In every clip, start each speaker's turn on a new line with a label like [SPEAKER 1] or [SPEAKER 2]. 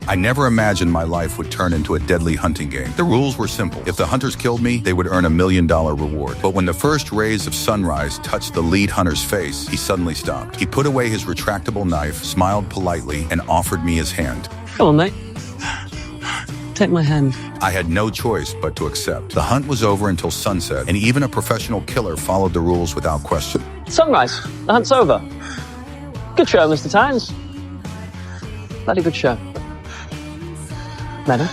[SPEAKER 1] I never imagined my life would turn into a deadly hunting game. The rules were simple. If the hunters killed me, they would earn $1 million reward. But when the first rays of sunrise touched the lead hunter's face, he suddenly stopped. He put away his retractable knife, smiled politely, and offered me his hand.
[SPEAKER 2] Come on, mate. Take my hand.
[SPEAKER 1] I had no choice but to accept. The hunt was over until sunset, and even a professional killer followed the rules without question.
[SPEAKER 2] Sunrise. The hunt's over. Good show, Mr. Tynes. Bloody good show. Madam?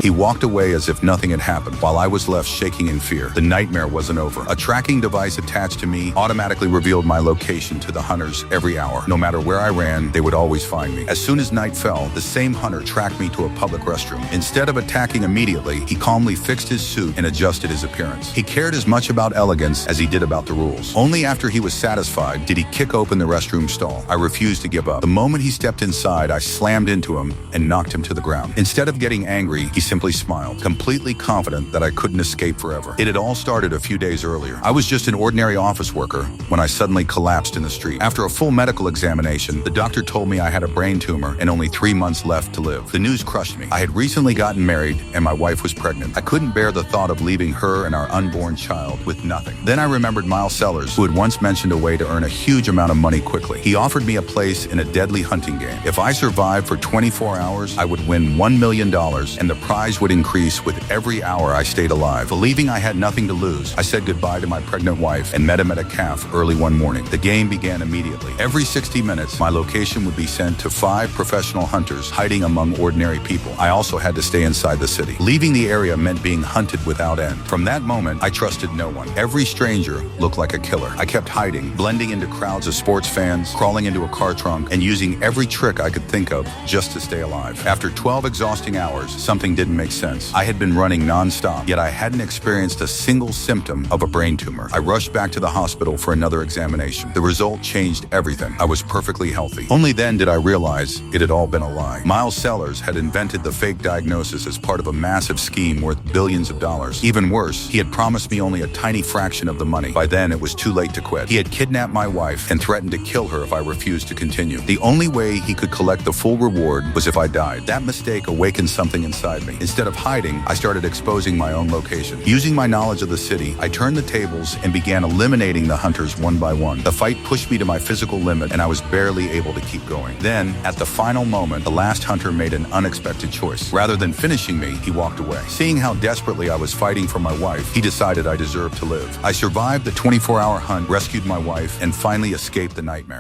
[SPEAKER 1] He walked away as if nothing had happened, while I was left shaking in fear. The nightmare wasn't over. A tracking device attached to me automatically revealed my location to the hunters every hour. No matter where I ran, they would always find me. As soon as night fell, the same hunter tracked me to a public restroom. Instead of attacking immediately, he calmly fixed his suit and adjusted his appearance. He cared as much about elegance as he did about the rules. Only after he was satisfied did he kick open the restroom stall. I refused to give up. The moment he stepped inside, I slammed into him and knocked him to the ground. Instead of getting angry, he simply smiled, completely confident that I couldn't escape forever. It had all started a few days earlier. I was just an ordinary office worker when I suddenly collapsed in the street. After a full medical examination, the doctor told me I had a brain tumor and only 3 months left to live. The news crushed me. I had recently gotten married and my wife was pregnant. I couldn't bear the thought of leaving her and our unborn child with nothing. Then I remembered Miles Sellers, who had once mentioned a way to earn a huge amount of money quickly. He offered me a place in a deadly hunting game. If I survived for 24 hours, I would win $1 million and the prize would increase with every hour I stayed alive. Believing I had nothing to lose, I said goodbye to my pregnant wife and met him at a cafe early one morning. The game began immediately. Every 60 minutes, my location would be sent to 5 professional hunters hiding among ordinary people. I also had to stay inside the city. Leaving the area meant being hunted without end. From that moment, I trusted no one. Every stranger looked like a killer. I kept hiding, blending into crowds of sports fans, crawling into a car trunk, and using every trick I could think of just to stay alive. After 12 exhausting hours, something didn't make sense. I had been running non-stop, yet I hadn't experienced a single symptom of a brain tumor. I rushed back to the hospital for another examination. The result changed everything. I was perfectly healthy. Only then did I realize it had all been a lie. Miles Sellers had invented the fake diagnosis as part of a massive scheme worth billions of dollars. Even worse, he had promised me only a tiny fraction of the money. By then, it was too late to quit. He had kidnapped my wife and threatened to kill her if I refused to continue. The only way he could collect the full reward was if I died. That mistake awakened something inside me. Instead of hiding, I started exposing my own location. Using my knowledge of the city, I turned the tables and began eliminating the hunters one by one. The fight pushed me to my physical limit and I was barely able to keep going. Then, at the final moment, the last hunter made an unexpected choice. Rather than finishing me, he walked away. Seeing how desperately I was fighting for my wife, he decided I deserved to live. I survived the 24-hour hunt, rescued my wife, and finally escaped the nightmare.